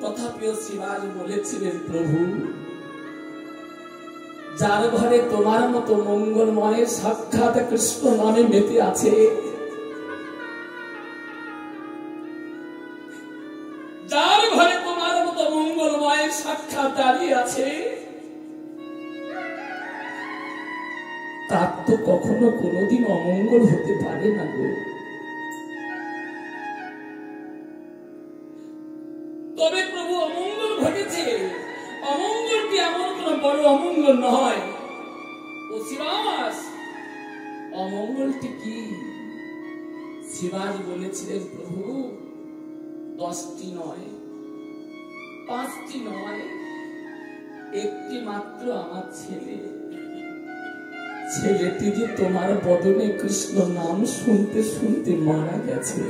তথাপিও শিবাজ বলেছিলেন, প্রভু যার ঘরে তোমার মতো মঙ্গলময় সাক্ষাৎ কৃষ্ণ নামে মেতে আছে, যার ঘরে তোমার মতো মঙ্গলময় সাক্ষাৎ দাঁড়িয়ে আছে, তার তো কখনো কোনোদিন অমঙ্গল হতে পারে না গো। তবে প্রভু অমঙ্গল ঘটেছে, অমঙ্গলটি এমন কোন বড় অমঙ্গল নয়। ও শিবাস, অমঙ্গলটি কি? শিবাজ বলেছিলেন, প্রভু 10টি নয়, 5টি নয়, একটি মাত্র আমার ছেলেটি যে তোমার বদনে কৃষ্ণ নাম শুনতে শুনতে মারা গেছে।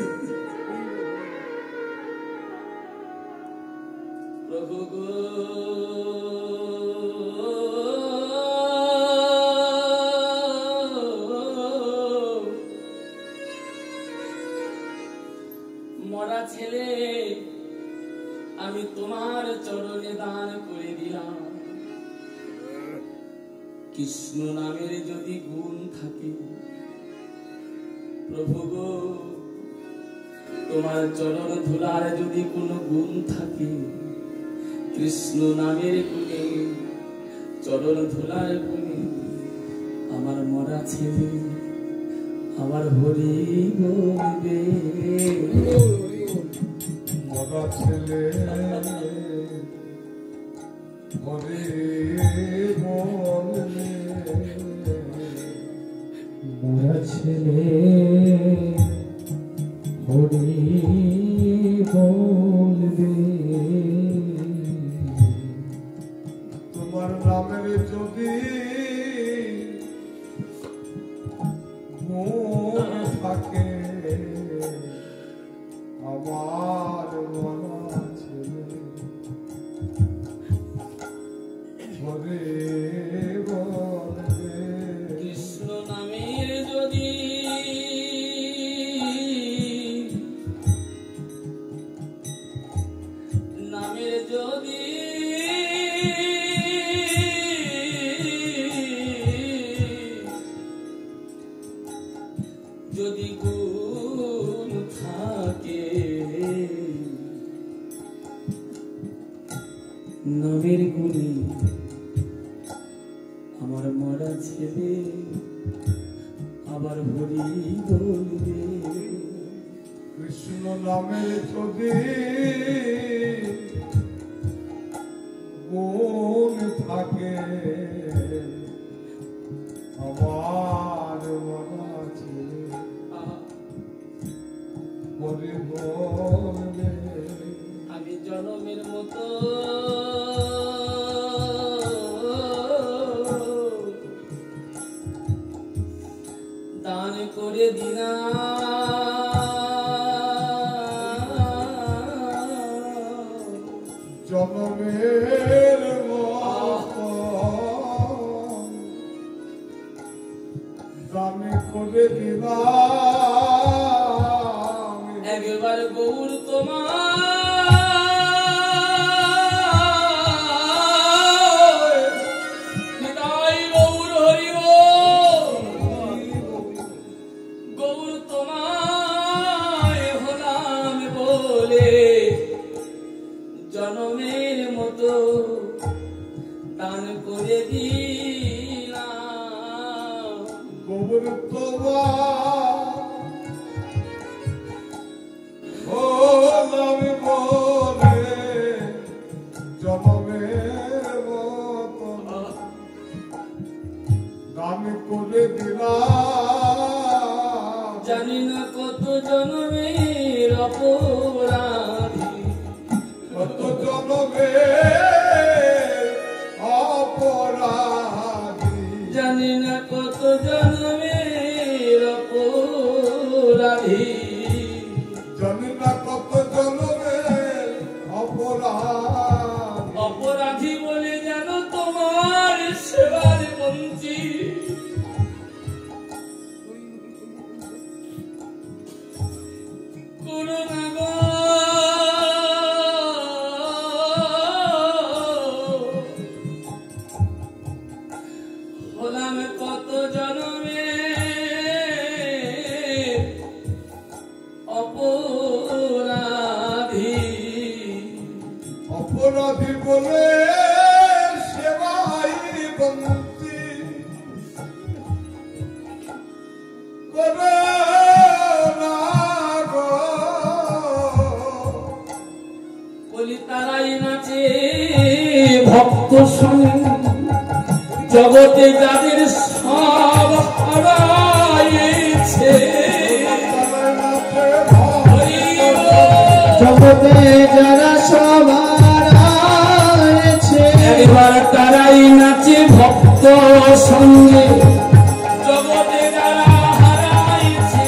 প্রভু গো, মরা ছেলে আমি তোমার চরণে দান করে দিলাম। কৃষ্ণ নামের যদি গুণ থাকে, প্রভু গো, তোমার চরণ ধুলার যদি কোনো গুণ থাকে, কৃষ্ণ নামের গুণে, চরণ ধুলার গুণে আমার মরা ছেলে আমার হরি বলবে। মরা ছেলে হরি বলবে, মরা ছেলে হরি বলবে। তোমার নামের যদি গুণ থাকে, আমার মরা ছেলে হরি বলবে। কৃষ্ণ নামের যদি যদি গুণ থাকে, নামের গুণে আমার মরা ছেলে আবার হরি বলবে। কৃষ্ণ নামের যদি গুণ থাকে, আমার মরা ছেলে হরি বলবে। আমি জনমের মতো দান করে দিলাম, জনমের মতো দান করে দিলাম। একবার গৌর তোমার নিতাই গৌর হরি গৌর তোমায় হলাম বলে জনমের মতো দান করে দিলাম। গৌর তোমার হলাম বলে জনমের মতো দান করে দিলাম। জানি না কত জন্মের অপরাধী, কত জনমের অপরাধী বলে সেবাই বন্তি করে না গো। বলি তারাই নাচে ভক্ত সঙ্গে জগতে যাদের সব হারাইছে, জগতে যারা সবার আছে, একবার তারাই নাচে ভক্ত সঙ্গে জগতে যারা হারাইছে।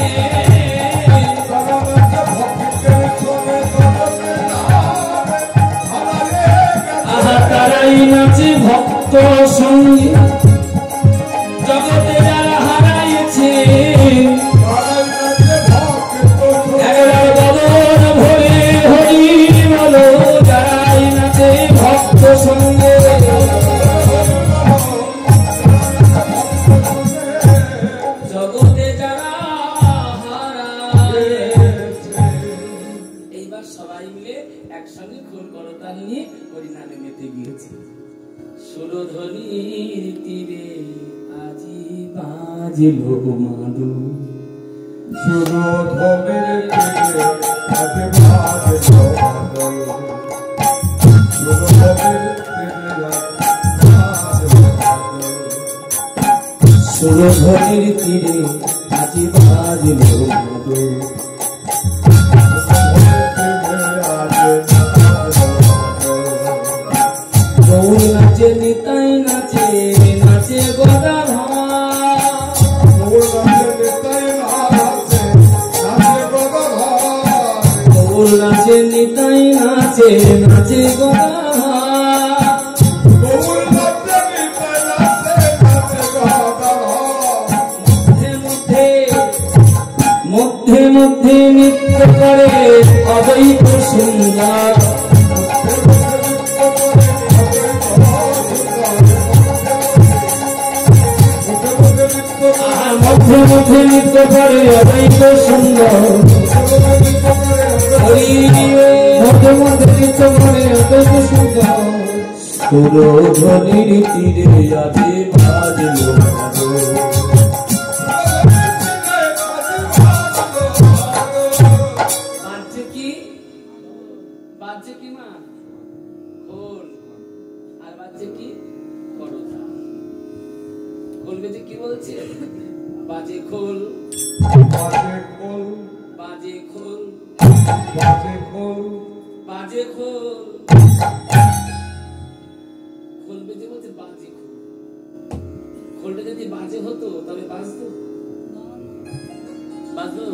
আহা তারাই নাচে ভক্ত সঙ্গে জগতে যারা হারাইছে। একবার বদন ভরে হরি বলো, যারাই নাচে ভক্ত সঙ্গে। জগতে যারা হারাইছে। এইবার সবাই মিলে একসঙ্গে খোল করতাল নিয়ে হরিনামে মেতে গিয়েছে। সুরধ্বনির তীরে আজি বাজলো মাদু, সুরধনের তীরে আজে বাজলো মাদল, সুরধনের তীরে আজে বাজলো মাদল, সুরধ্বনির তীরে আজি বাজলো মাদু। গৌর নাচে নিতাই নাচে, নাচে গদাধর। গৌর নাচে নিতাই নাচে, নাচে গদাধর। মধ্যে মধ্যে নৃত্য করে অদ্বৈত সুন্দর। মধ্যে মধ্যে নৃত্য করে অদ্বৈত সুন্দর। মধ্যে মধ্যে নৃত্য করে অদ্বৈত সুন্দর। সুরধ্বনির তীরে আজি বাজলো মাদল। বাজছে কি? বাজছে কি মা? খোল। আর বাজছে কি? করতাল। খোল বেজে কি বলছে? বাজে খোল, বাজে খোল, বাজে খোল, বাজে খোল, বাজে খোল। খোল বেজে বলছে বাজে খোল। খোলটা যদি বাজে হতো তবে বাজতো? বাজতো?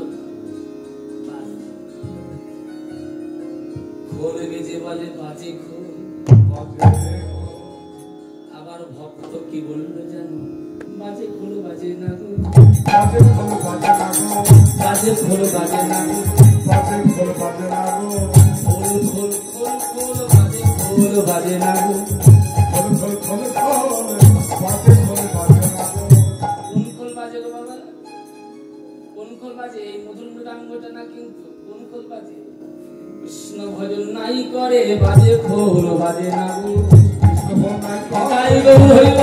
খোল বেজে বলে বাজে খোল। বাজে খোল। আবার ভক্ত কি বললো জানো? বাজে খোল বাজে না গো, বাজে খোল বাজে না গো, বাজে খোল বাজে না গো, বাজে খোল বাজে না গো, খোল খোল খোল খোল বাজে খোল বাজে না গো। খোল খোল খোল খোল, বাজে খোল বাজে না গো। কোন খোল বাজে গো বাবা? কোন খোল বাজে? এই মধুর মৃদাঙ্গটা না, কিন্তু কোন খোল বাজে? কৃষ্ণ ভজন নাই করে বাজে খোল বাজে না গো। তাই গৌর হইল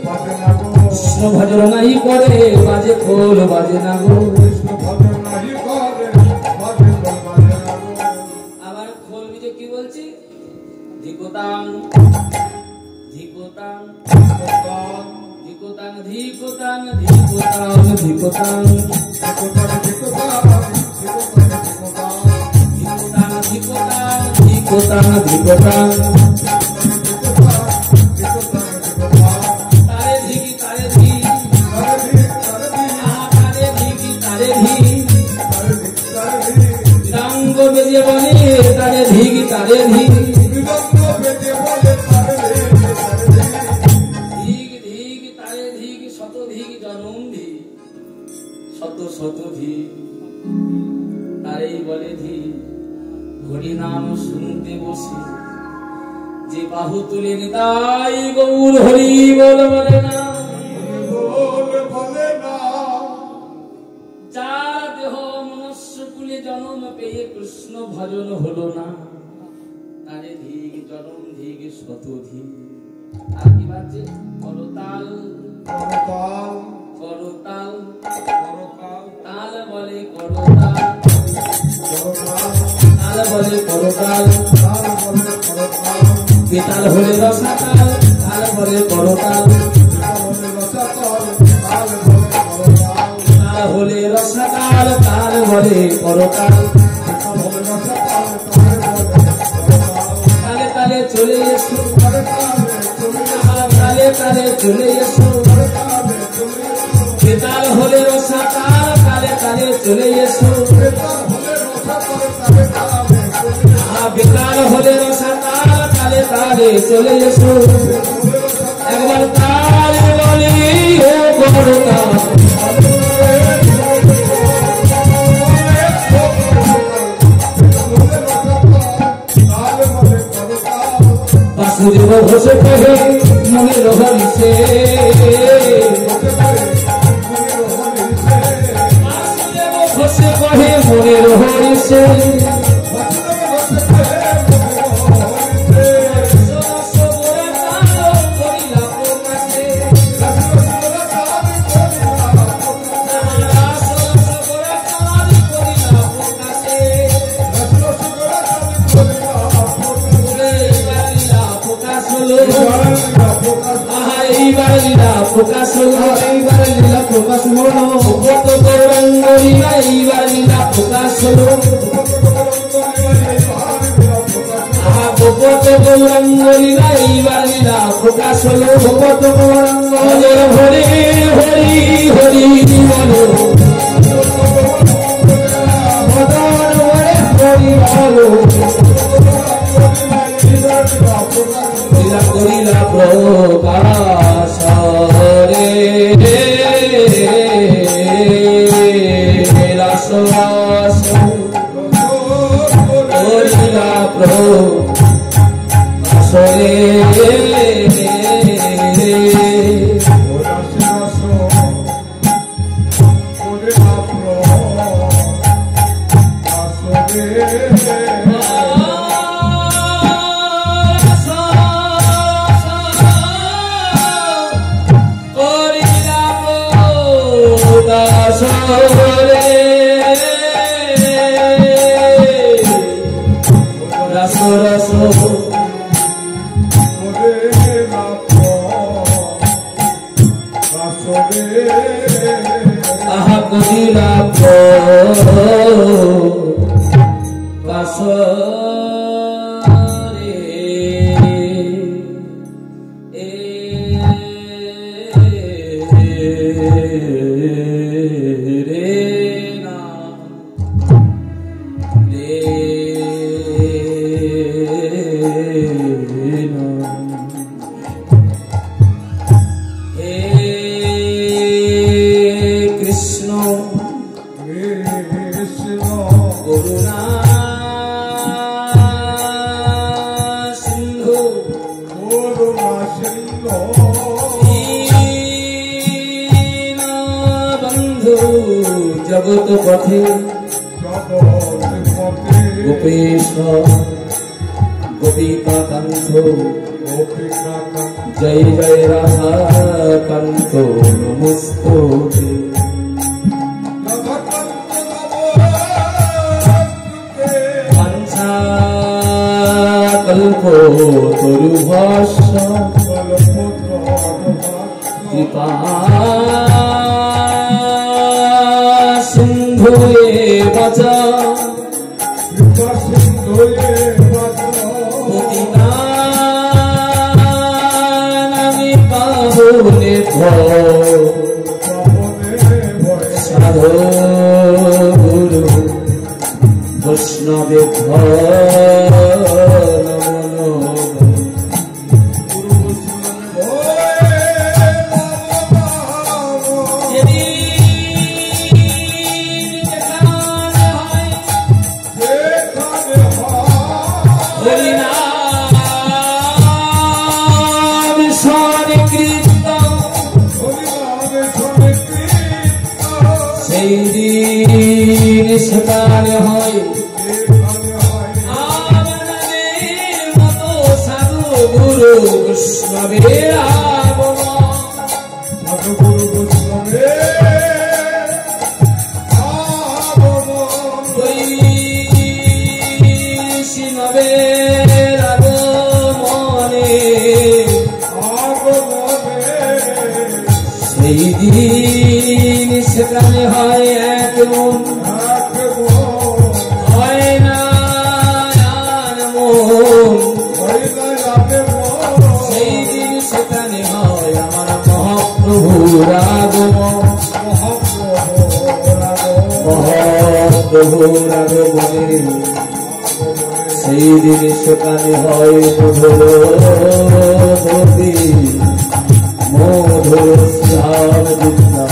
বাজে না গো, কৃষ্ণ ভজন নাই করে বাজে খোল বাজে না গো। কৃষ্ণ ভজন নাহি করে, বাজে খোল বাজে না গো। আবার খোল বিজে কি বলছি? ধিকোতাং ধিকোতাং কোতান, ধিকোতাং ধিকোতাং ধিকোতাং ধিকোতাং কোতান, কোতান, কোতান, ধিকোতাং ধিকোতাং ধিকোতাং ধিকোতাং। তারে ধিকি তারে ধি, তারে ধিকি তারে ধি। ডাঙ্গ বেজে বলে তারে ধিকি তারে ধি। ধিক ধিক তারে ধিক শত ধিক জনম ধি, শত শত ধি। তারেই বলে ধি। হরি নাম শুনতে বসে যে বাহু তুলে নিতাই গৌর হরি বল বলে না। যার দেহ মনুষ্য কুলে জন্ম পেয়ে কৃষ্ণ ভজন হলো না, তারে ধিক জনম ধিক শতধিক। আর কি বাজছে? করতাল করতাল তাল বলে করতাল, তাল বলে করতাল, বেতাল হলে রসাতাল, তাল বলে করতাল, তাল হলে রসাতাল, তাল বলে করতাল। তালে তালে চলে এসো, তালে তালে চলে এসো, বেতাল হলে রসাতাল, তালে তালে চলে এসো, বেতাল হলে রসাতাল, তালে তালে চলে এসো। একবার তাল বলি ও করতাল, বাসুদেব ঘোষে কহে মনের হরিষে, বাসুদেব ঘোষে কহে মনের হরিষে, এইবার লীলা প্রকাশ হলো, এইবার লীলা প্রকাশ হলো, কত গৌরাঙ্গ লীলা এইবার লীলা প্রকাশ হলো, কত গৌরাঙ্গ লীলা এইবার লীলা প্রকাশ হলো, কত গৌরাঙ্গ হরি হরি হরি বলো, হরি বলো, লীলা করিলা প্রকাশ রে রাস রাস করিলা প্রকাশ রে রাস রাস আহা করিলা প্রকাশ জগত পথে গোপেশ গোপিকা কান্ত, জয় জয় রাধা কান্ত নমস্তুতে। বাঞ্ছা কল্পতরুভাস্য কৃপা সিন্ধু পতিতানামি পাবনে সাধু গুরু বৈষ্ণবে সেই দিন সেখানে হয় আমাদের সদ্গুরু বৈষ্ণবের আগমন সদ্গুরু বৈষ্ণবের আগমন বৈষ্ণবের আগমনে সেই দিন সেখানে হয় এক মন হয় না আর মন সেই দিন সেখানে হয় আমার মহাপ্রভুর আগমন মহাপ্রভুর আগমনে সেই দিন সেখানে হয় মধুর নদী মধুর শ্যাম বিদ্যা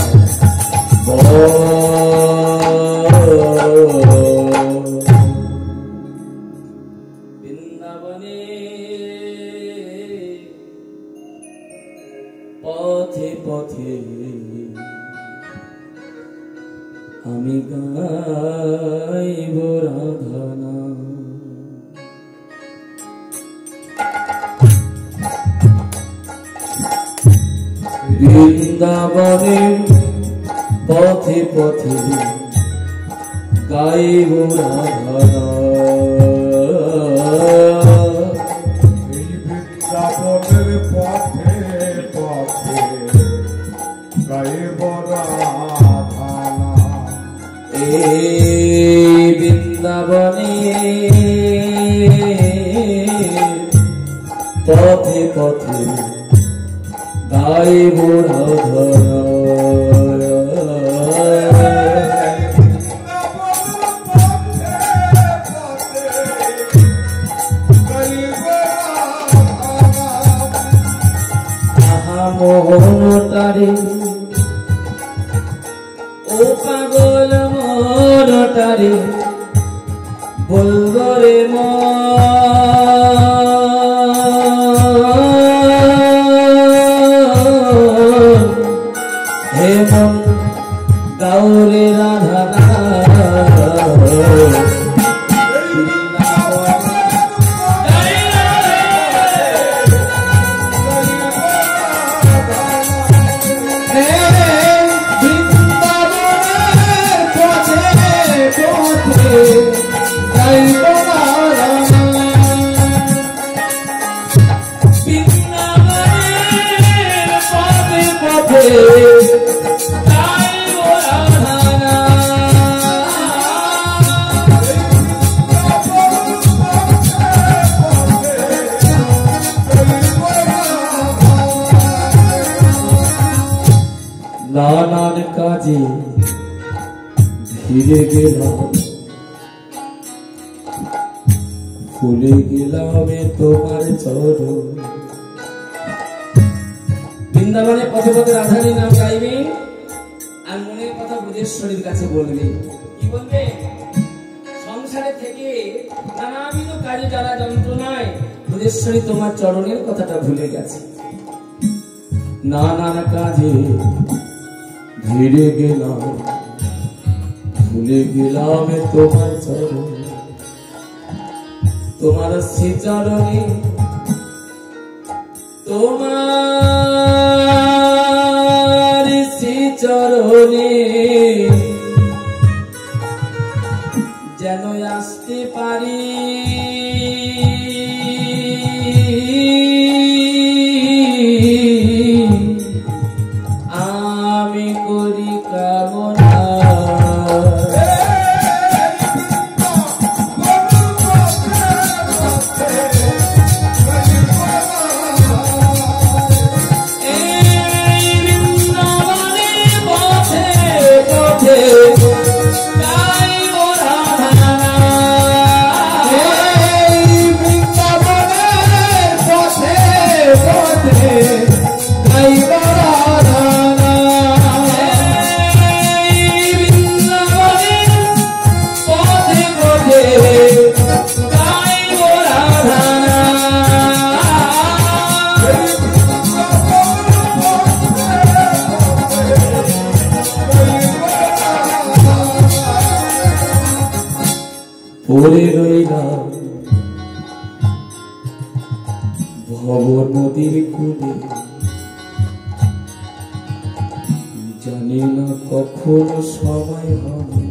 বৃন্দাবনে পথে পথে আমি গাইব রাধানা বৃন্দাবনে পথে পথে গাইব রাধানা এই বৃন্দাবনের পথে পথে গাইব রাধানা এই বৃন্দাবনে পথে পথে গাইব রাধানা মোহনটারে ও পাগল মনটারে বলবো রে হে মন গাউরে রাধা নানান কাজে ধীরে গেলাম ফুলে গেলাম তোমার চরণ বৃন্দাবনে পথে পথে রাধারী নাম গাইবে আর মনের কথা বুধেশ্বরীর কাছে বলবে কি বলবে সংসারে থেকে নানাবিধ কাজে যারা যন্ত্রণায় বুধেশ্বরী তোমার চরণের কথাটা ভুলে গেছে নানান কাজে ধীরে গেলাম ভুলে গেলাম তোমার চরণ তোমার শ্রীচরণে তোমার শ্রীচরণে যেন আসতে পারি আমি করি কামনা পড়ে রইলাম ভব নদীর কূলে জানি না কখন সময় হবে।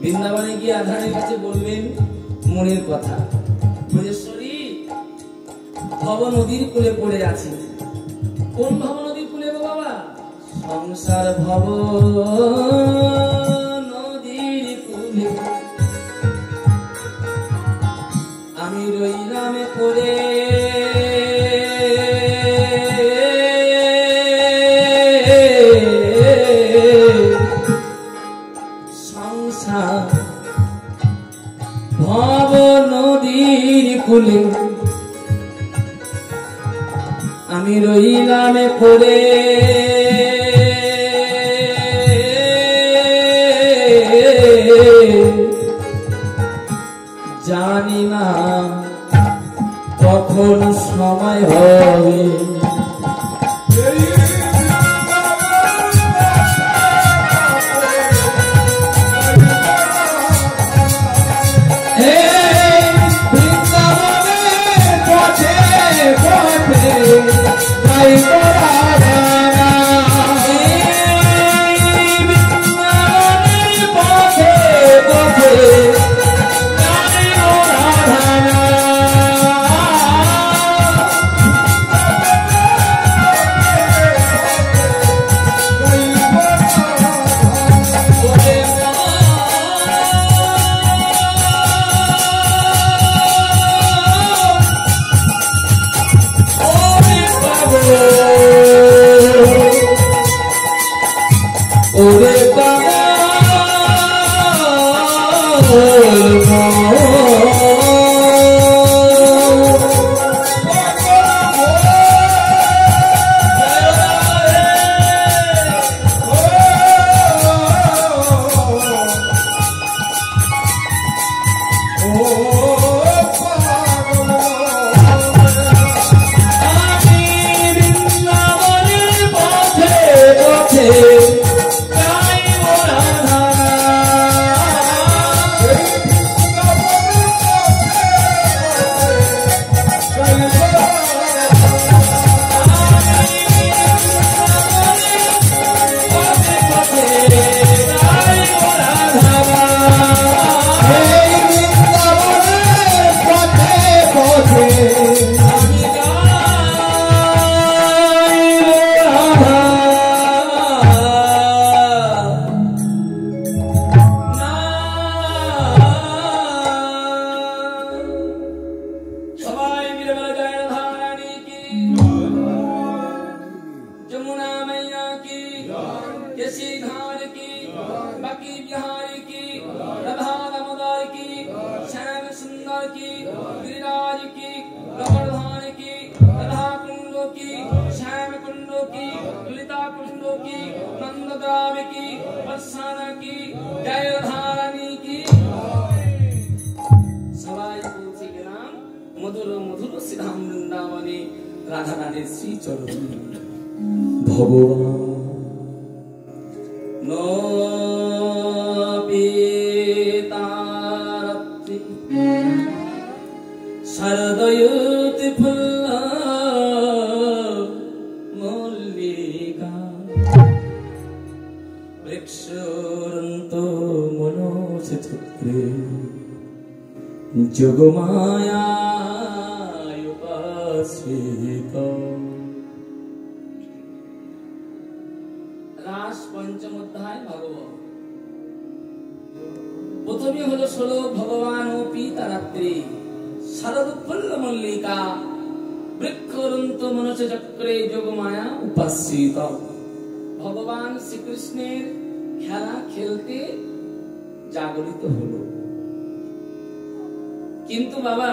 বৃন্দাবনে গিয়ে আধারের কাছে বলবেন মনের কথা, ব্রজেশ্বরী ভব নদীর কূলে পড়ে আছি। কোন ভব নদীর কূলে গো বাবা? সংসার ভব নদীর কূলে আমি রইলাম পড়ে। সংসার ভব নদীর কূলে আমি রইলাম পড়ে। জানি না কখন সময় হবে। যোগমায়ায় উপাসিত। রাস পঞ্চম অধ্যায় ভাগবত। প্রথমে হলো শ্লোক ভগবান ও পিতারাত্রি শারদোৎপল্ল মল্লিকা বৃক্ষরন্ত মনস চক্রে যোগমায়া উপাসিত। ভগবান শ্রীকৃষ্ণের খেলা খেলতে জাগরিত হলো। কিন্তু বাবা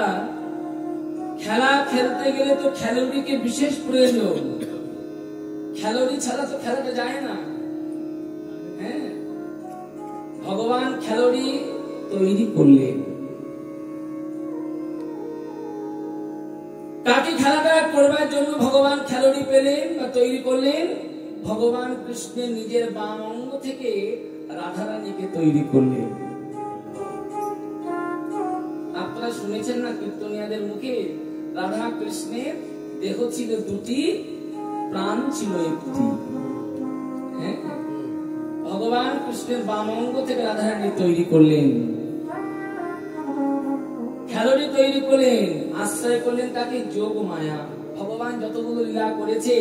খেলা খেলতে গেলে তো খেলোয়াড়কে বিশেষ প্রয়োজন। খেলোয়াড় ছাড়া তো খেলাটা যায় না। হ্যাঁ, ভগবান খেলোয়াড় তৈরি করলেন। কাকে খেলাটা করবার জন্য ভগবান খেলোয়াড় পেলেন বা তৈরি করলেন? ভগবান কৃষ্ণের নিজের বাম অঙ্গ থেকে রাধারানীকে তৈরি করলেন। আপনারা শুনেছেন না কীর্তনিয়াদের মুখে রাধা কৃষ্ণের দেহ ছিল দুটি, প্রাণ ছিল একটি। হ্যাঁ, ভগবান কৃষ্ণের বাম অঙ্গ থেকে রাধারানী তৈরি করলেন, খেলোয়াড়ি তৈরি করলেন, আশ্রয় করলেন তাকে যোগ মায়া। ভগবান যতগুলো লীলা করেছে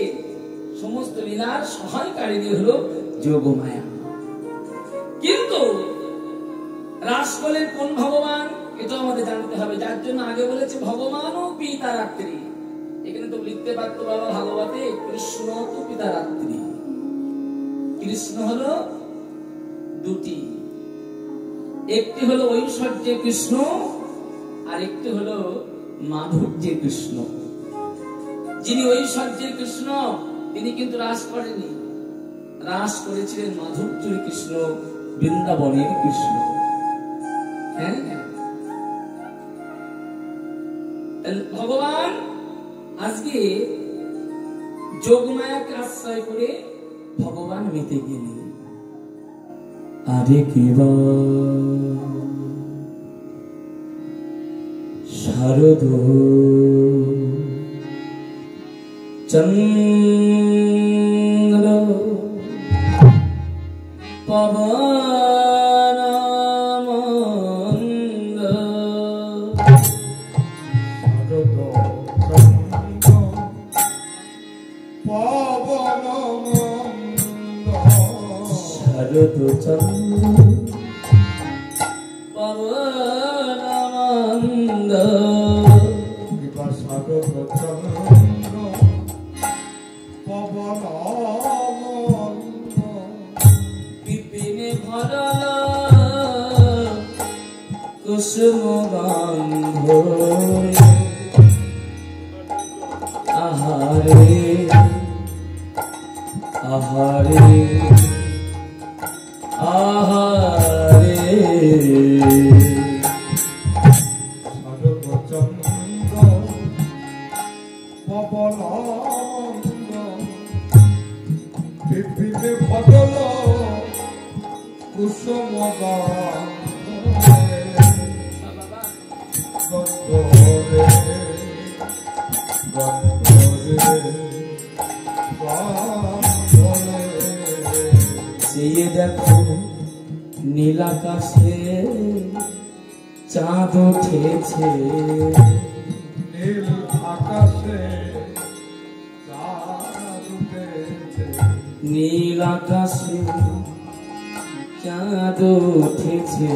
সমস্ত লীলার সহায়কারী হলো যোগ মায়া। কিন্তু রাস করলেন কোন ভগবান, এটা আমাদের জানতে হবে। যার জন্য আগে বলেছে ভগবান ও পিতারাত্রি। এখানে তো লিখতে পারতো বাবা ভাগবতে কৃষ্ণ তো পিতারাত্রি। কৃষ্ণ হলো দুটি, একটি হলো ঐশ্বর্যে কৃষ্ণ, আর একটি হলো মাধুর্যে কৃষ্ণ। যিনি ঐশ্বর্যের কৃষ্ণ তিনি কিন্তু রাস করেনি, রাস করেছিলেন মাধুর্যের কৃষ্ণ, বৃন্দাবনের কৃষ্ণ। হ্যাঁ, ভগবান আজকে যোগমায়াকে আশ্রয় করে ভগবান মেতে গেলেন। আরে কিবা শারদ চন্দ্র পবন মন্দ, শারদ চন্দ্র পবন মন্দ, বিপিনে ভরল কুসুম গন্ধ, আহারে আহারে আহারে, কুসুম চেয়ে দেখো নীল আকাশে চাঁদ উঠেছে, নীল আকাশে চাঁদ উঠেছে, নীল আকাশে চাঁদ উঠেছে,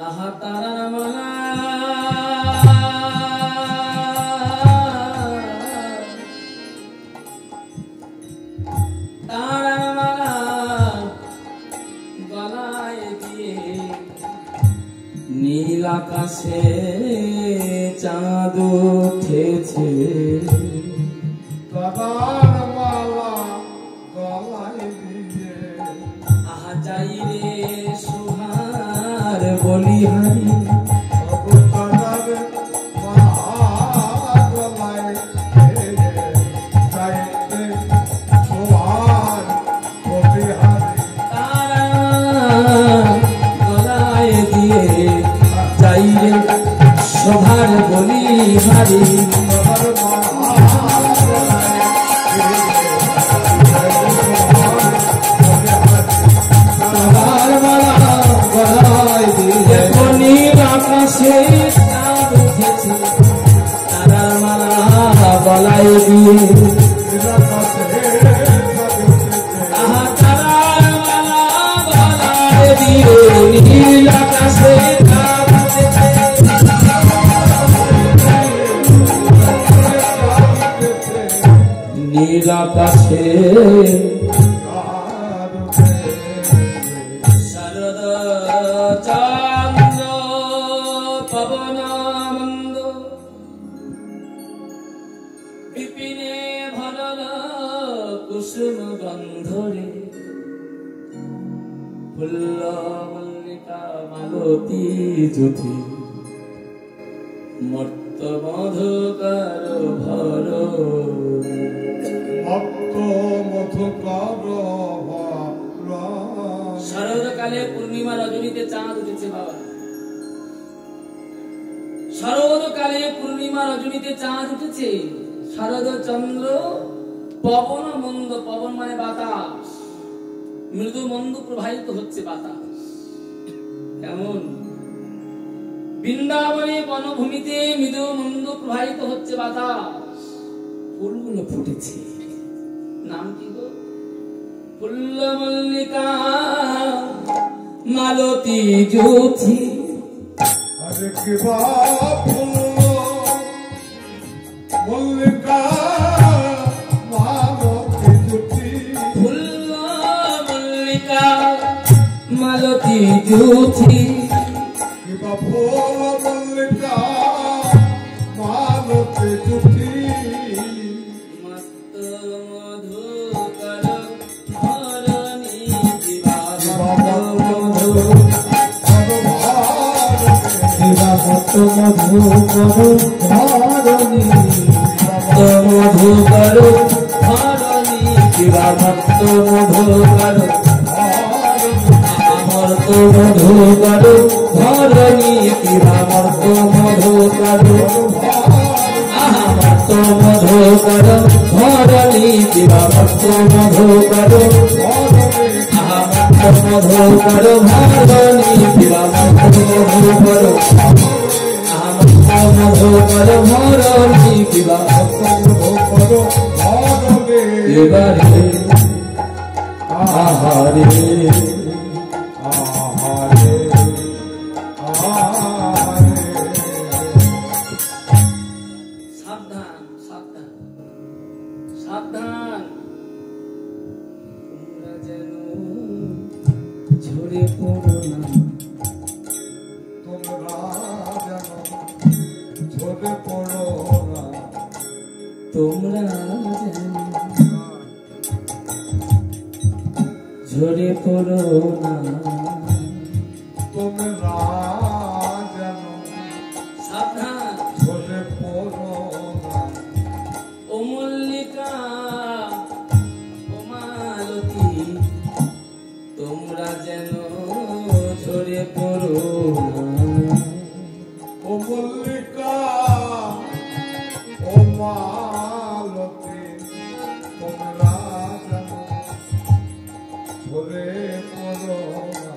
আহা তারা মালা তারা মালা গলায় দিয়ে নীল আকাশে চাঁদ উঠেছে, তারার মালা গলায় দিয়ে, আহা যাই রে সুহার বলিহারি, তারার মালা গলায় দিয়ে, যাইতে সোহার বলিহারি, তারা গলায় দিয়ে যাই রে শোভার বলিহারি, তারার মালা গলায় তারার মালা গলায় দিয়ে নীল আকাশে চাঁদ উঠেছে, তারার মালা গলায় দিয়ে, আহা তারার মালা গলায় দিয়ে নীল আকাশে চাঁদ উঠেছে, নীল আকাশে শারদ চন্দ্র পবন মন্দ, বিপিনে ভরল কুসুম গন্ধরে, ফুল্ল মল্লিকা মালতী জ্যোতি, মর্ত মধুকর ভর, ভক্ত মধুকর শরৎকালে পূর্ণিমা রজনীতে চাঁদ উঠেছে বাবা, শরৎকালে পূর্ণিমা রজনীতে চাঁদ উঠেছে। শরৎ চন্দ্র পবন মন্দ, পবন মানে বাতাস, মৃদু মন্দ প্রবাহিত হচ্ছে বাতাস। কেমন বৃন্দাবনে বনভূমিতে মৃদু মন্দ প্রবাহিত হচ্ছে বাতাস, ফুলগুলো ফুটেছে। নাম কি গো? ফুল্ল মল্লিকা মালতী জ্যোতি। আরে কি ফুল মল্লিকা মালতী জ্যোতি, ফুল্ল মল্লিকা মালতী জ্যোতি। কি ফুল মল্লিকা মালতী জ্যোতি। মত্ত মধুকর ধরণী দিবা, মত্ত মধুকর ধরণী, মধুকর ধরণী দিবা, মত্ত মধুকর মর্ত মধুকর ধরণী দিবা, মর্ত মধুকর মর্ত মধুকর ধরণী দিবা, মর্ত মধুকর মধুকর ধরণী দিবা, মর্ত মধুকর মধুকর ধরণী দিবা, এবারে আহারে আহারে আহারে। সাবধান সাবধান সাবধান, তোমরা যেন ঝরে পড়ো না, তোমরা যেন ঝরে পড়ো না, তোমরা যেন ঝরে পড়ো না। তোমরা যেন সাবধান ঝরে পড়ো না। ও মল্লিকা ও মালতী, তোমরা যেন ঝরে পড়ো না। ও মল্লিকা ও মালতী, তোমরা যেন ঝরে পড়ো না।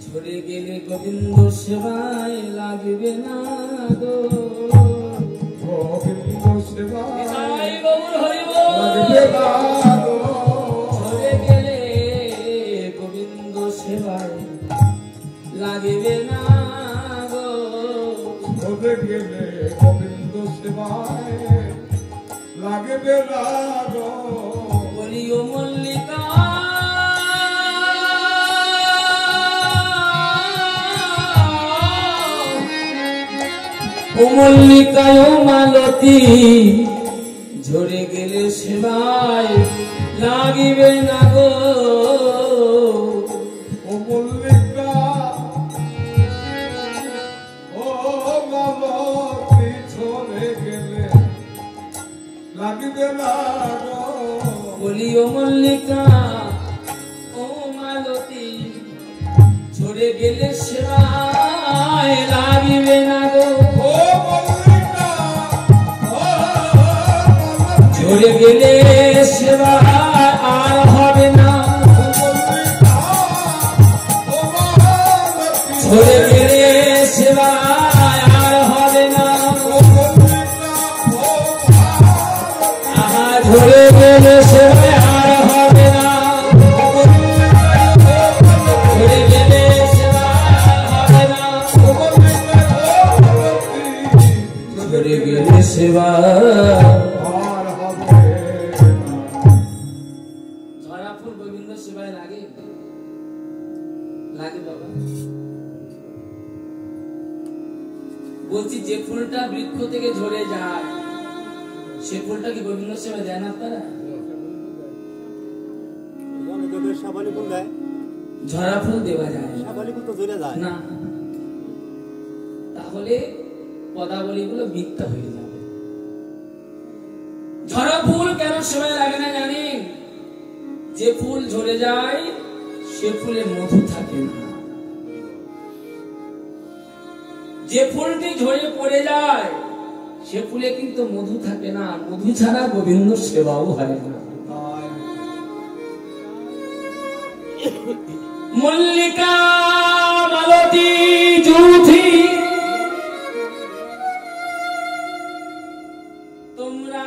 ঝরে গেলে গোবিন্দ সেবায় লাগবে না গো। গোবিন্দ সেবা নিতাই গৌর হরি বল। লাগবে না গো। ঝরে গেলে গোবিন্দ সেবায় লাগবে না গো। ঝরে গেলে গোবিন্দ সেবায় লাগবে না গো। বলি ও মল্লিকা ও মল্লিকা ও মালতী, ঝরে গেলে সেবায় লাগিবে না গো। ও মল্লিকা ও মালতী, ঝরে গেলে লাগবে না গো। বলি ও মল্লিকা ও মালতী, ঝরে গেলে সেবায় লাগিবে না গো। ও মল্লিকা ও মালতী, ঝরে গেলে সেবা আর হবে না। ঝরে গেলে সেবা আর হবে না। আহা ঝরে গেলে সেবা আর হবে না। ঝরে গেলে সেবা আর হবে না। ঝরে গেলে সেবা ঝরা ফুল গোবিন্দ সেবায় লাগে লাগে বাবা। বলছি যে ফুলটা বৃক্ষ থেকে ঝরে যায় সে ফুলটা কি গোবিন্দ সেবায় দেয় না আপনারা? ঝরা ফুল দেওয়া যায় না, তাহলে পদাবলীগুলো মিথ্যা হয়ে যাবে। ঝরা ফুল কেন সেবায় লাগে না জানেন? যে ফুল ঝরে যায় সে সে ফুলে মধু থাকে না। যে ফুলটি ঝরে পড়ে যায় সে ফুলে কিন্তু মধু থাকে না। মধু ছাড়া গোবিন্দ সেবাও হয় না। মল্লিকা মালতী যুথি তোমরা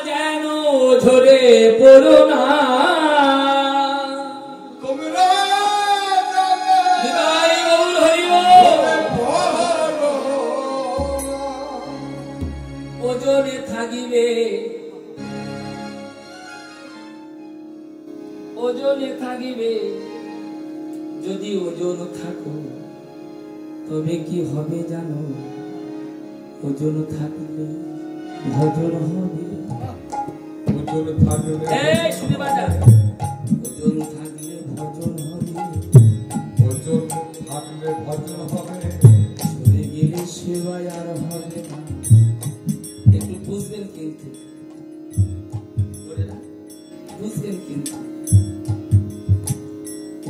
যেন ঝরে পড়ো না। ওজনে থাকিবে ওজনে থাকিবে যদি ওজন থাকো তবে কি হবে জানো? ওজন থাকলে ভজন হবে। ওজন থাকলে শুনে বাজা ওজন থাকলে ভজন হবে। ওজন থাকলে ভজন হবে। চলে গেলে সেবায় আর হবে না। একটু বুঝবেন কিন্তু বুঝবেন কিন্তু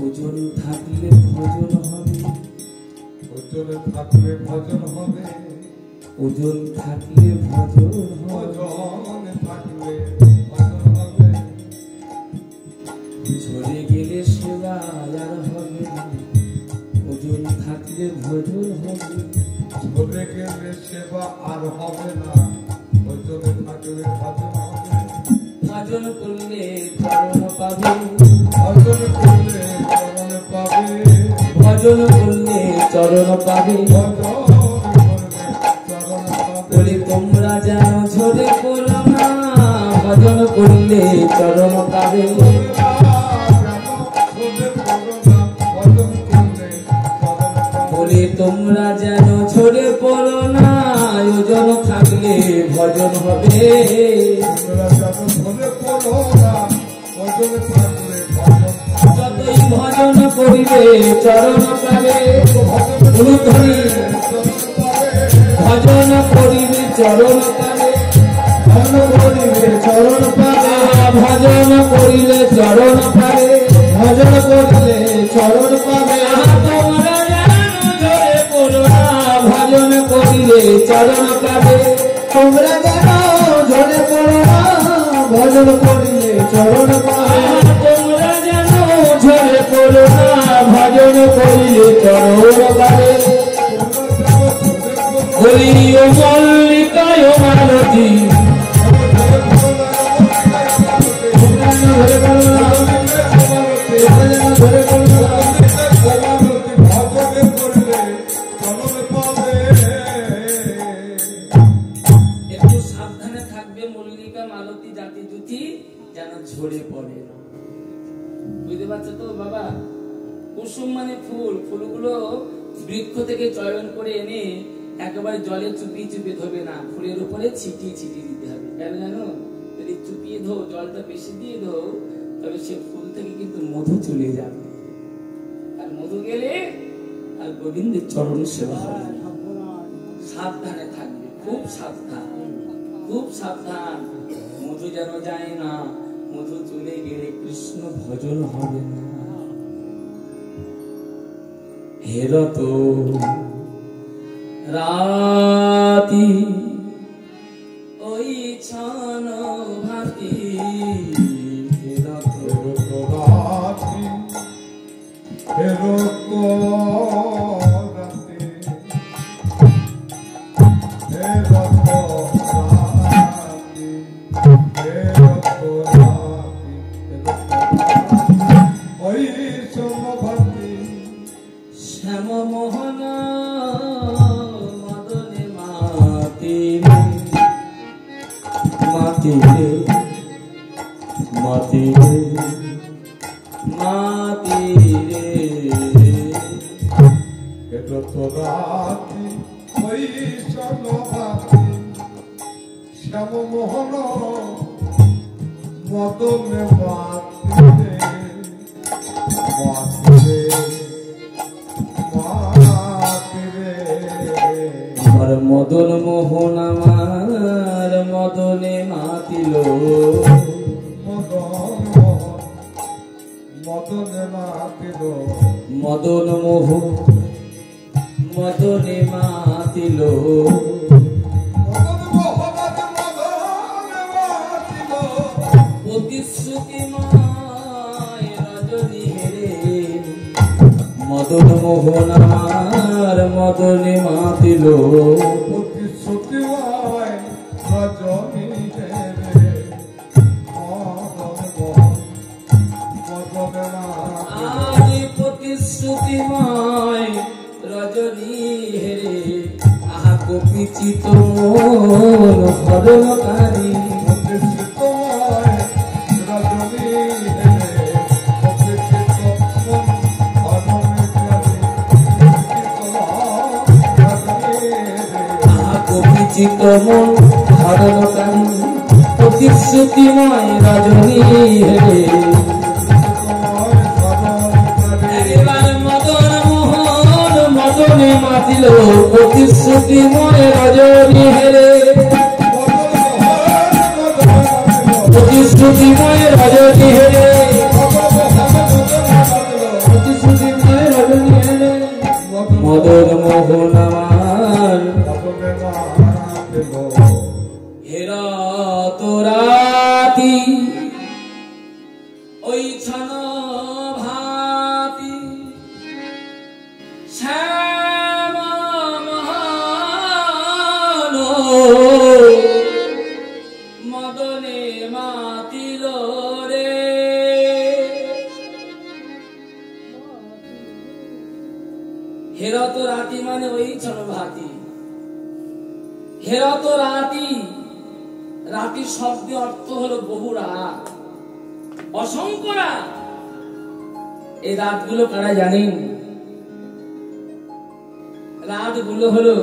ওজন থাকলে ভজন হবে। ওজন থাকলে ভজন হবে। ওজন থাকলে ভজন হবে। ওজন থাকলে ভজন হবে। ঝরে গেলে সেবা আর হবে না। ওজন থাকলে ভজন হবে। ঝরে গেলে সেবা আর হবে না। ওজন থাকলে ভজন হবে। ভজন করলে চরণ পাবে। ভজন করলে চরণ পাবে। ভজন করলে চরণ পাবে। বলি তোমরা যেন ঝরে পড়ো না। ভজন করলে চরণ পাবে। বলি তোমরা যেন ঝরে পড়ো না। ওজন থাকলে ভজন হবে। যতই ভজন করিবে চরণ পাবে। ভজন করিবে চরণ পাবে। ভজন করিবে চরণ পাবে। ভজন করিলে চরণ পাবে। ভজন করিলে চরণ পাবে। তোমরা যেন ঝরে পড়ো না। ভজন করিলে চরণ পাবে। তোমরা যেন ঝরে পড়ো না। ভজন করিলে চরণ পাবে। তোমরা যেন ঝরে পড়ো না। ভজন করিলে চরণ পাবে। বলি ও মল্লিকায় মালতী একটু সাবধানে থাকবে। মল্লিকা মালতী জাতি জুতি যেন ঝরে পড়ে না। বুঝতে পারছো তো বাবা? কুসুম মানে ফুল। ফুলগুলো বৃক্ষ থেকে চয়ন করে এনে একেবারে জলে চুপিয়ে চুপিয়ে ধোবে না। ফুলের উপরে ছিটিয়ে ছিটিয়ে দিতে হবে। কেন জানো? যদি চুপিয়ে ধো, জলটা বেশি দিয়ে ধো, তবে সে ফুল থেকে কিন্তু মধু চলে যাবে। আর মধু গেলে আর গোবিন্দের চরণ সেবা হবে। সাবধানে থাকবে। খুব সাবধান, খুব সাবধান। মধু যেন যায় না। মধু চলে গেলে কৃষ্ণ ভজন হবে না। হেরত রাতি ওই ছান ভাতি। হেরত রাতি হেরত রাতি হেরত রাতি হেরত রাতি ওই সমভাতি শ্যাম মোহন মদনে মাতি মাতি মাতি মাতি রে। হেরত রাতি ওই সমভাতি শ্যাম মোহন মদনে মাতি আমার মদন মোহন আমার মদনে মাতিল। মদন মদন মোহ মদনে মাতিল প্রতিশ্রুতিময় রজনী হেরে মদন মোহন আমার মদনে মাতিল প্রতিশ্রুতিময় রজনী হেরে প্রতিশ্রুতিময় রজনী হেরে আহা কপিচিত হরণকারী প্রতিশ্রুতিময় রজনী হেরে আহা কপিচিত মন হরণকারী প্রতিশ্রুতিময় রজনী হেরে মদনে মাতিল প্রতিশ্রুতিময় রজনী হেরে প্রতিশ্রুতিময় রজনী হেরে প্রতিশ্রুতিময় রজনী হেরে মদন মোহন আমার হেরা তোরাতি ওই ছন ভাতি মদনে মাতিল রে হেরত রাতি মানে ওই ছনভাতি হেরত রাতি রাতি শব্দের অর্থ হলো বহু রাত অসংখ্য রাত এই রাতগুলো কারা জানেন রাতগুলো হলো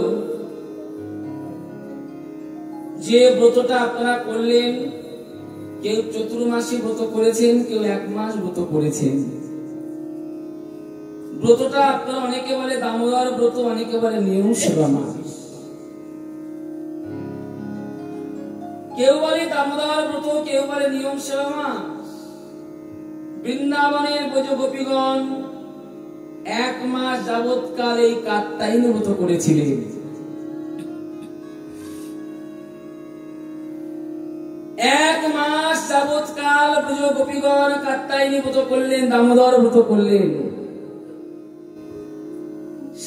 যে ব্রতটা আপনারা করলেন কেউ চতুর্মাসী ব্রত করেছেন কেউ 1 মাস ব্রত করেছেন ব্রতটা আপনারা অনেকে বলে দামোদর ব্রত অনেকে বলে নিয়ম সেবা মাস কেউ বলে দামোদর ব্রত কেউ বলে নিয়ম সেবা মাস বৃন্দাবনের ব্রজ গোপীগণ 1 মাস যাবৎকাল এই কাত্যায়নী ব্রত করেছিলেন 1 মাস যাবৎকাল ব্রজ গোপীগণ কাত্যায়নী ব্রত করলেন দামোদর ব্রত করলেন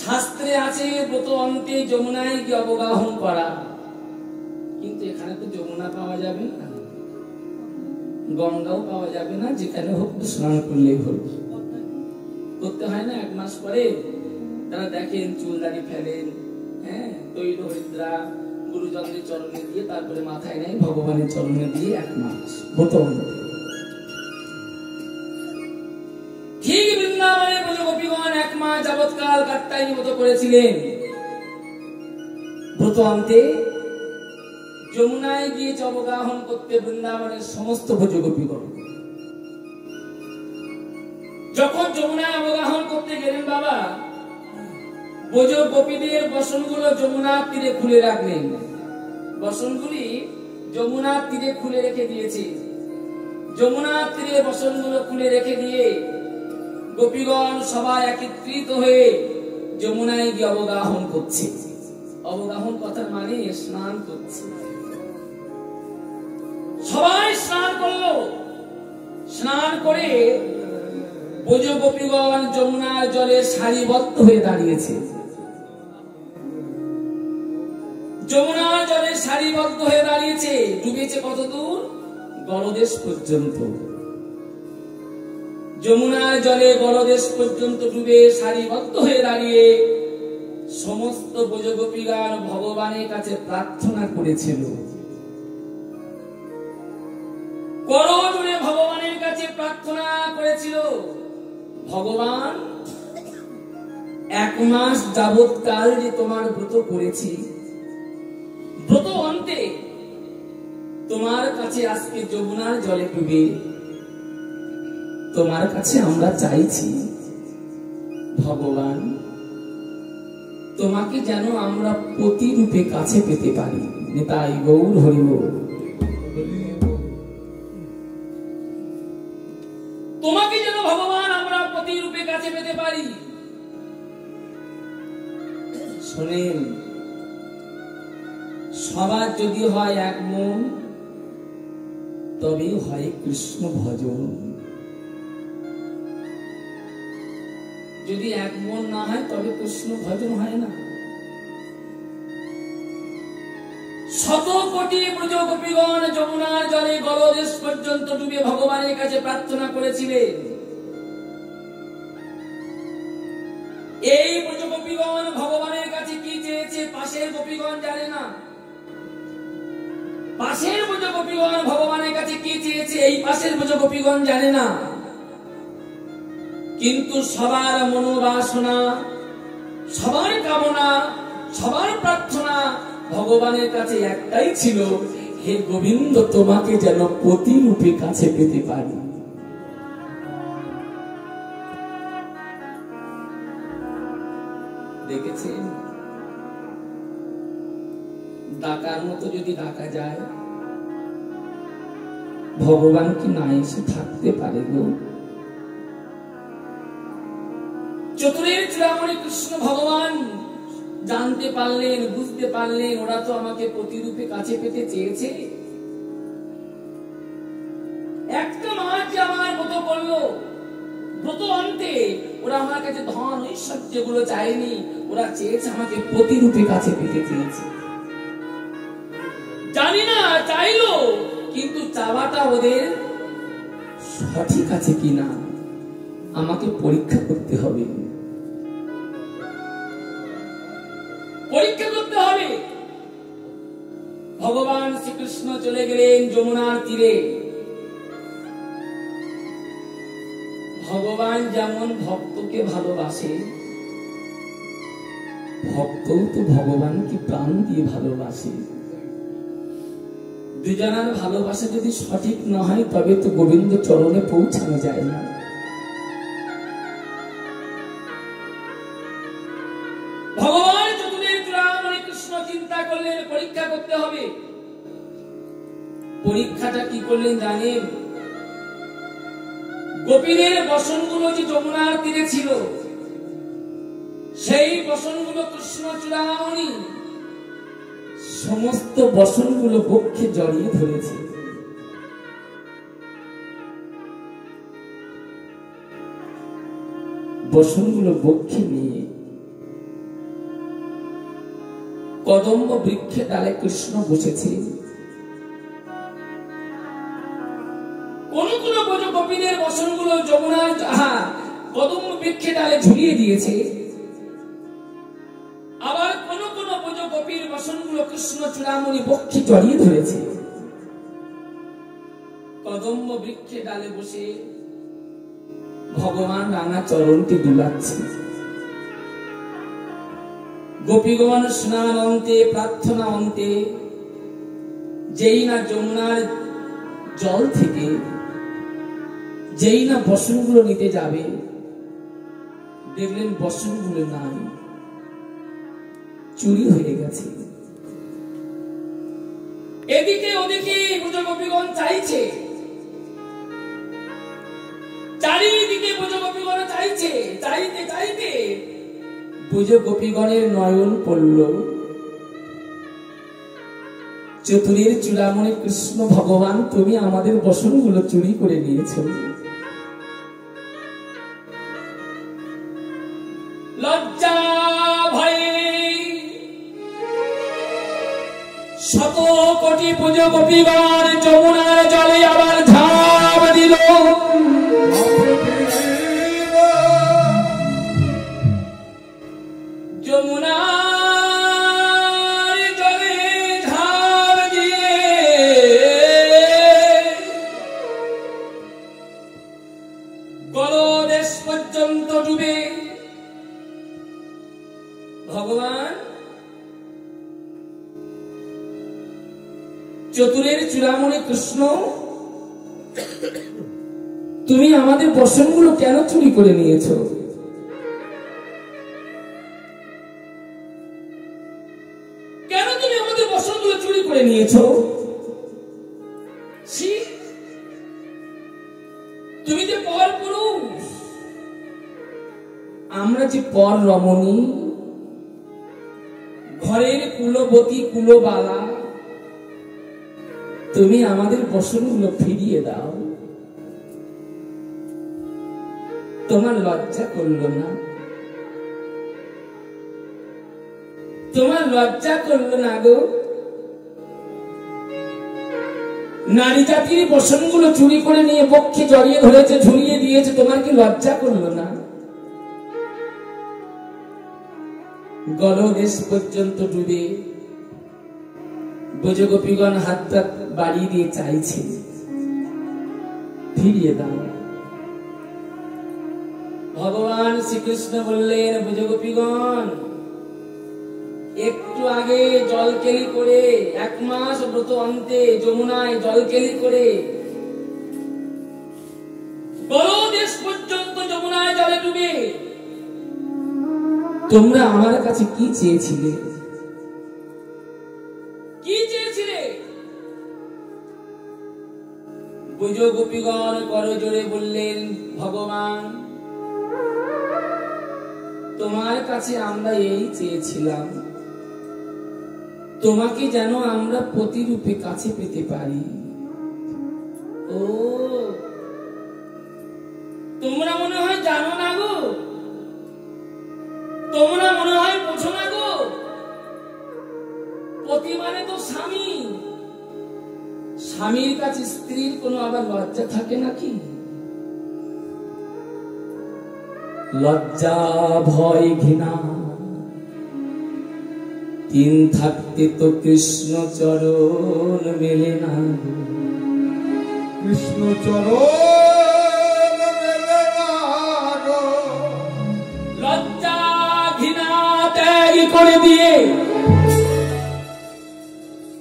শাস্ত্রে আছে ব্রত অন্তে যমুনায় গিয়ে অবগাহন করা কিন্তু এখানে তো যমুনা পাওয়া যাবে না গঙ্গাও পাওয়া যাবে না যেখানে হোক স্নান করলেই হলো করতে হয় না 1 মাস পরে তারা দেখেন চুলদাড়ি ফেলেন হ্যাঁ তৈল হরিদ্রা গুরুজনদের চরণে দিয়ে তারপরে মাথায় নেয় ভগবানের চরণে দিয়ে 1 মাস ব্রত ঠিক বৃন্দাবনে ব্রজ গোপীগণ 1 মাস যাবৎকাল কাত্যায়নী ব্রত করেছিলেন ব্রত অন্তে যমুনায় গিয়ে অবগাহন করতে বৃন্দাবনের সমস্ত ব্রজ গোপীগণ যখন যমুনায় অবগাহন করতে গেলেন বাবা ব্রজ গোপীদের বসনগুলো যমুনার তীরে খুলে রাখলেন বসনগুলি যমুনার তীরে খুলে রেখে দিয়েছে যমুনার তীরে বসনগুলো খুলে রেখে দিয়ে গোপীগণ সবাই একত্রিত হয়ে যমুনায় গিয়ে অবগাহন করছে অবগাহন কথার মানে স্নান করছে সবাই স্নান করলো স্নান করে ব্রজ গোপীগণ যমুনার জলে সারিবদ্ধ হয়ে দাঁড়িয়েছে যমুনার জলে সারিবদ্ধ হয়ে দাঁড়িয়েছে ডুবেছে কত দূর গলদেশ পর্যন্ত যমুনার জলে গলদেশ পর্যন্ত ডুবে সারিবদ্ধ হয়ে দাঁড়িয়ে সমস্ত ব্রজ গোপীগণ ভগবানের কাছে প্রার্থনা করেছিল করজোড়ে ভগবানের কাছে প্রার্থনা করেছিল ভগবান 1 মাস যাবৎকাল যে তোমার ব্রত করেছি ব্রত অন্তে তোমার কাছে আজকে যমুনার জলে ডুবে তোমার কাছে আমরা চাইছি ভগবান তোমাকে যেন আমরা প্রতিরূপে কাছে পেতে পারি নিতাই গৌর হরি বল তোমাকে যেন ভগবান আমরা পতি রূপে কাছে পেতে পারি। শোনেন, সবার যদি হয় এক মন, তবেই হয় কৃষ্ণ ভজন। যদি এক মন না হয় তবে কৃষ্ণ ভজন হয় না। শত কোটি ব্রজ গোপীগণ যমুনার জলে গলদেশ পর্যন্ত ডুবে ভগবানের কাছে প্রার্থনা করেছিলেন। এই ব্রজ গোপীগণ ভগবানের কাছে কি চেয়েছে পাশের গোপীগণ জানে না। পাশের ব্রজ গোপীগণ ভগবানের কাছে কি চেয়েছে এই পাশের ব্রজ গোপীগণ জানে না। কিন্তু সবার মনোবাসনা, সবার কামনা, সবার প্রার্থনা ভগবানের কাছে একটাই ছিল, হে গোবিন্দ তোমাকে যেন প্রতিরূপে কাছে পেতে পারি। দেখেছেন, ডাকার মতো যদি ডাকা যায়, ভগবান কি না এসে থাকতে পারে গো? চতুরের চূড়ামণি কৃষ্ণ ভগবান জানতে পারলেন, বুঝতে পারলেন ওরা তো আমাকে প্রতিরূপে কাছে পেতে চেয়েছে। একটা মাস যে আমার মতো করলো, ব্রত অন্তে ওরা আমার কাছে ধন ঐশ্বর্য যেগুলো চায়নি, ওরা চেয়েছে আমাকে প্রতিরূপে কাছে পেতে চেয়েছে। জানি না চাইলো, কিন্তু চাওয়াটা ওদের সঠিক আছে কিনা আমাকে পরীক্ষা করতে হবে। পরীক্ষা করতে হবে। ভগবান শ্রীকৃষ্ণ চলে গেলেন যমুনার তীরে। ভগবান যেমন ভক্তকে ভালোবাসে, ভক্তও তো ভগবানকে প্রাণ দিয়ে ভালোবাসে। দুজনের ভালোবাসা যদি সঠিক না হয় তবে তো গোবিন্দ চরণে পৌঁছানো যায় না। ভগবান চতুরের চূড়ামণি কৃষ্ণ চিন্তা করলেন পরীক্ষা করতে হবে। পরীক্ষাটা কি করলেন জানেন? গোপীদের বসনগুলো যে যমুনার তীরে ছিল, সেই বসনগুলো কৃষ্ণ চূড়ামণি সমস্ত বসনগুলো বক্ষে জড়িয়ে ধরেছে। বসনগুলো বক্ষে নিয়ে কদম্ব বৃক্ষে ডালে কৃষ্ণ বসেছে। কোন কোন ব্রজ গোপীদের বসনগুলো যমুনার কদম্ব বৃক্ষে ডালে ঝুলিয়ে দিয়েছে, আবার কোন কোন ব্রজ গোপীর বসনগুলো কৃষ্ণ চূড়ামণি বক্ষে জড়িয়ে ধরেছে। কদম্ব বৃক্ষে ডালে বসে ভগবান রাঙা চরণটি দুলাচ্ছে। গোপীগণ স্নান অন্তে, প্রার্থনা অন্তে যেই না যমুনার জল থেকে যেই না বসনগুলো নিতে যাবে, দেখলেন বসনগুলো নাই, চুরি হয়ে গেছে। এদিকে ওদিকে ব্রজ গোপীগণ চাইছে, চারিদিকে ব্রজ গোপীগণ চাইছে, চাইতে চাইতে ব্রজ গোপীগণের নয়ন পড়ল চতুরের চূড়ামণি কৃষ্ণ ভগবান, তুমি আমাদের বসনগুলো চুরি করে নিয়েছ। লজ্জা ভয়ে শত কোটি ব্রজ গোপীগণ যমুনার জলে আবার ঝাঁপ দিল। যমুনার জলে ঝাঁপ দিয়ে গলদেশ পর্যন্ত ডুবে ভগবান চতুরের চূড়ামণি কৃষ্ণ, তুমি আমাদের বসনগুলো কেন চুরি করে নিয়েছো? কেন তুমি আমাদের বসনগুলো চুরি করে নিয়েছো? তুমি যে পর পুরুষ, আমরা যে পর রমণী, ঘরের কুলবতী কুলবালা, তুমি আমাদের বসনগুলো ফিরিয়ে দাও। তোমার লজ্জা করলো না? তোমার লজ্জা করলো না গো? নারী জাতির বসনগুলো চুরি করে নিয়ে বক্ষে জড়িয়ে ধরেছে, ঝুলিয়ে দিয়েছে, তোমার কি লজ্জা করলো না? গলদেশ পর্যন্ত ডুবে ব্রজগোপীগণ হাতটা বাড়িয়ে দিয়ে চাইছে, ফিরিয়ে দাও। ভগবান শ্রীকৃষ্ণ বললেন, ব্রজগোপীগণ, একটু আগে জলকেলি করে, 1 মাস ব্রত অন্তে যমুনায় জলকেলি করে গলদেশ পর্যন্ত যমুনায় জলে ডুবে তোমরা আমার কাছে কি চেয়েছিলে? কি চেয়েছিলে? ব্রজগোপীগণ করজোড়ে বললেন, ভগবান, তোমার কাছে আমরা এই চেয়েছিলাম, তোমাকে যেন আমরা প্রতিরূপে কাছে পেতে পারি। ও, তোমরা মনে হয় জানো না গো, তোমরা মনে হয় বোঝো না গো, পতি মানে তো স্বামী। স্বামীর কাছে স্ত্রীর কোনো আবার লজ্জা থাকে নাকি? লজ্জা ভয় ঘৃণা 3 থাকতে তো কৃষ্ণ চরণ মেলে না। কৃষ্ণ চরণ মেলে না গো। লজ্জা ঘৃণা ত্যাগ করে দিয়ে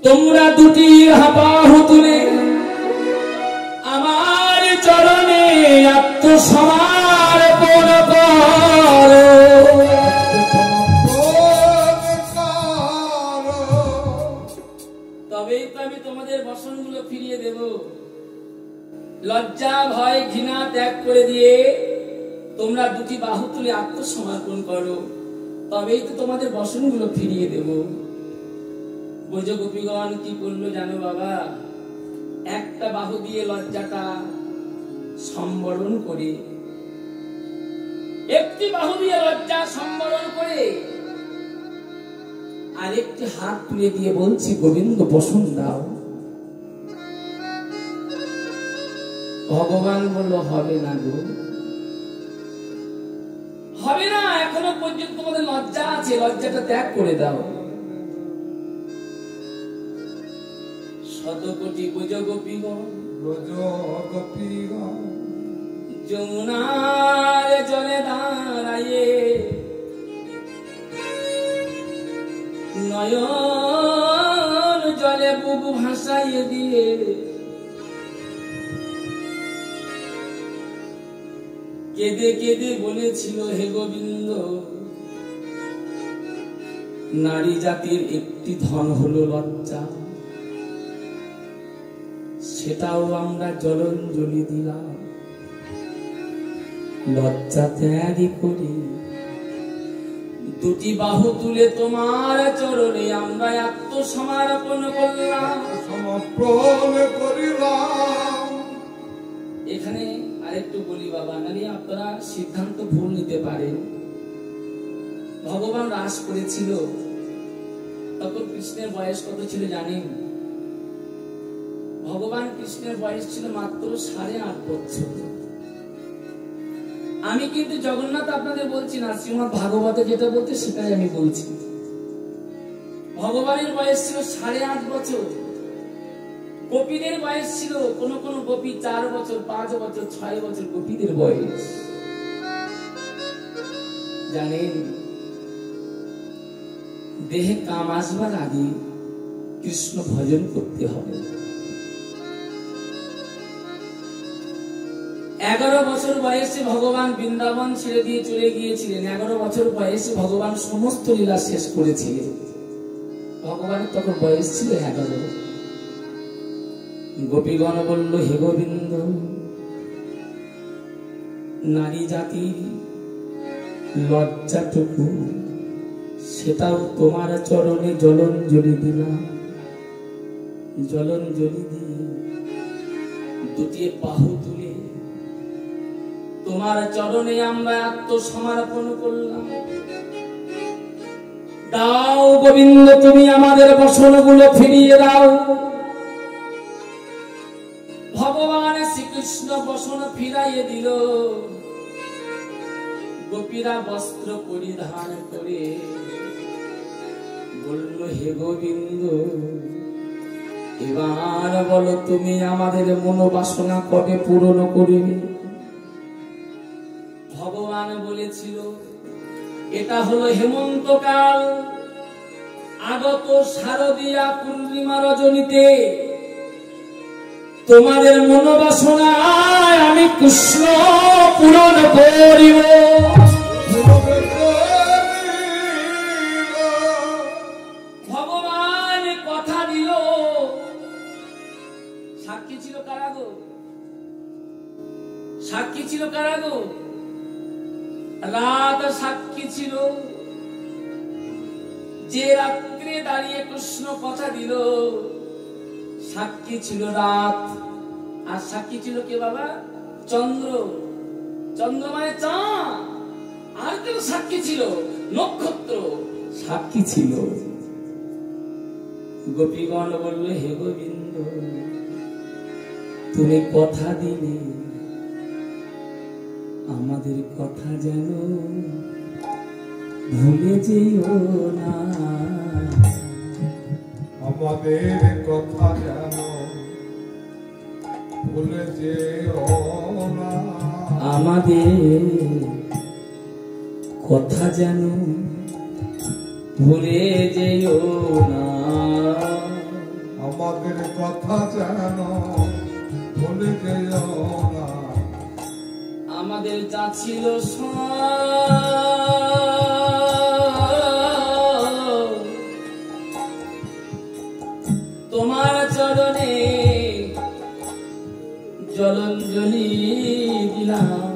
তোমরা দুটি বাহু তুলে আমার চরণে আত্মসমর্পণ করো। তবেই তো আমি তোমাদের বসনগুলো ফিরিয়ে দেব। লজ্জা ভয় ঘৃণা ত্যাগ করে দিয়ে তোমরা দুটি বাহু তুলে আত্মসমর্পণ করো, তবেই তো তোমাদের বসনগুলো ফিরিয়ে দেব। ব্রজগোপীগণ কি করলো জানো বাবা? একটা বাহু দিয়ে লজ্জাটা সম্বরণ করে, একটি বাহু দিয়ে লজ্জা সম্বরণ করে আরেকটি হাত তুলে দিয়ে বলছি, গোবিন্দ বসন দাও। ভগবান বলল, হবে না গো, হবে না, এখনো পর্যন্ত তোমাদের লজ্জা আছে, লজ্জাটা ত্যাগ করে দাও। শতকোটি ব্রজগোপীগণ যমুনার জলে দাঁড়ায়ে নয়ন জলে বুবু ভাসাইয়ে দিয়ে কেঁদে কেঁদে বলেছিল, হে গোবিন্দ, নারী জাতির একটি ধন হলো লজ্জা, সেটাও আমরা জলাঞ্জলি দিলাম। লজ্জা ত্যাগী করি দুটি বাহু তুলে তোমার চরণে আমরা আত্মসমর্পণ করলাম, সমর্পণ করিলাম। এখানে আরেকটু বলি বাবা, নাহলে আপনারা সিদ্ধান্ত ভুল নিতে পারেন। ভগবান রাস করেছিল, তখন কৃষ্ণের বয়স কত ছিল জানেন? ভগবান কৃষ্ণের বয়স ছিল মাত্র 8.5 বছর। আমি কিন্তু জগন্নাথ আপনাদের বলছি না, শ্রীমদ্ ভাগবতে যেটা বলতে সেটাই আমি বলছি। ভগবানের বয়স ছিল 8.5 বছর। গোপীদের বয়স ছিল, কোন কোন গোপী 4 বছর, 5 বছর, 6 বছর গোপীদের বয়স। জানেন, দেহে কাম আসবার আগে কৃষ্ণ ভজন করতে হবে। 11 বছর বয়সে ভগবান বৃন্দাবন ছেড়ে দিয়ে চলে গিয়েছিলেন। 11 বছর বয়সে ভগবান সমস্ত লীলা শেষ করেছিলেন। ভগবানের তখন বয়স ছিল 11। গোপীগণ বলল, হে গোবিন্দ, নারী জাতির লজ্জাটুকু সেটাও তোমার চরণে জলঞ্জলি দিলাম। জলঞ্জলি দিয়ে দুটি বাহু তুলে তোমার চরণে আমরা আত্মসমর্পণ করলাম। দাও গোবিন্দ, তুমি আমাদের বসনগুলো ফিরিয়ে দাও। ভগবান শ্রীকৃষ্ণ বসন ফিরাইয়ে দিল। গোপীরা বস্ত্র পরিধান করে বলল, হে গোবিন্দ, এবার বলো তুমি আমাদের মনোবাসনা কবে পূরণ করবে? ভগবান বলেছিল, এটা হলো হেমন্তকাল, আগত শারদীয়া পূর্ণিমা রজনীতে তোমাদের মনোবাসনা আমি কৃষ্ণ পূরণ করিব। ভগবান কথা দিল। সাক্ষী ছিল কারা গো? সাক্ষী ছিল কারা গো? রাত সাক্ষী ছিল। যে রাত্রে দাঁড়িয়ে কৃষ্ণ কথা দিল, সাক্ষী ছিল রাত। আর সাক্ষী ছিল কে বাবা? চন্দ্র। চন্দ্র মানে চাঁদ। আর কেন সাক্ষী ছিল? নক্ষত্র সাক্ষী ছিল। গোপীগণ বলল, হে গোবিন্দ, তুমি কথা দিলে, আমাদের কথা যেন ভুলে যেও না। আমাদের কথা যেন ভুলে যেও না। আমাদের কথা যেন ভুলে যেও না। আমাদের কথা যেন ভুলে যেও না। আমাদের যা ছিল তোমার চরণে জলঞ্জলি দিলাম।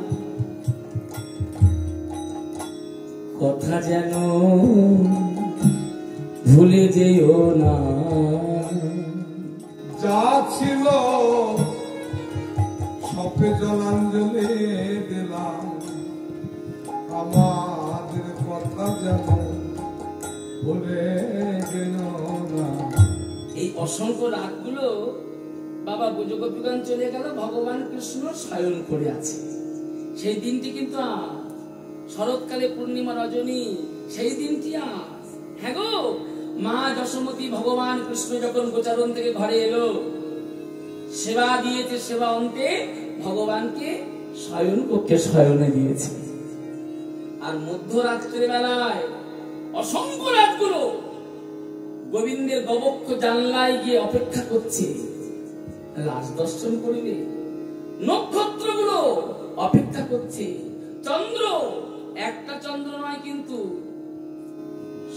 কথা যেন ভুলে যেও না। যা ছিল সপে জলাঞ্জলি দিলাম। আমাদের কথা যেন ভুলে যেও না। এই অসংখ্য রাতগুলো বাবা ব্রজগোপীগণ চলে গেল, ভগবান কৃষ্ণ শয়ন করে আছে। সেই দিনটি কিন্তু শরৎকালে পূর্ণিমা রজনী, সেই দিনটি আজ। হ্যাঁ গো, মা যশোমতী ভগবান কৃষ্ণ যখন গোচারণ থেকে ঘরে এলো, সেবা দিয়েছে, সেবা অন্তে ভগবানকে শয়ন কক্ষে শয়নে দিয়েছে। আর মধ্যরাত্রের বেলায় অসংখ্য রাতগুলো গোবিন্দের গবক্ষ জানলায় গিয়ে অপেক্ষা করছে রাজ দর্শন করবে। নক্ষত্রগুলো অপেক্ষা করছে। চন্দ্র, একটা চন্দ্র নয় কিন্তু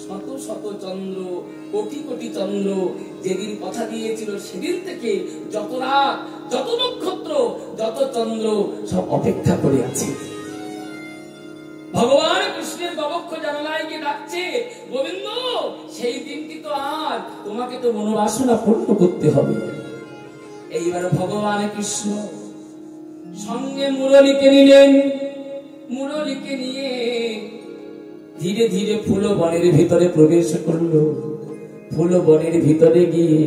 শত শত চন্দ্র, কোটি কোটি চন্দ্র যেদিন কথা দিয়েছিল সেদিন থেকে যত রাত, যত নক্ষত্র, যত চন্দ্র সব অপেক্ষা করে আছে। ভগবান কৃষ্ণের গবক্ষ জানালায় গিয়ে ডাকছে, গোবিন্দ, সেই দিনটি তো আর, তোমাকে তো মনোবাসনা পূর্ণ করতে হবে। এইবার ভগবান কৃষ্ণ সঙ্গে মুরলীকে নিলেন। মুরলীকে নিয়ে ধীরে ধীরে ফুলবনের ভিতরে প্রবেশ করলো। ফুলবনের ভিতরে গিয়ে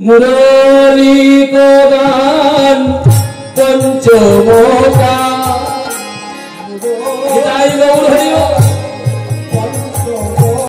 মুরলী গান পঞ্চমকা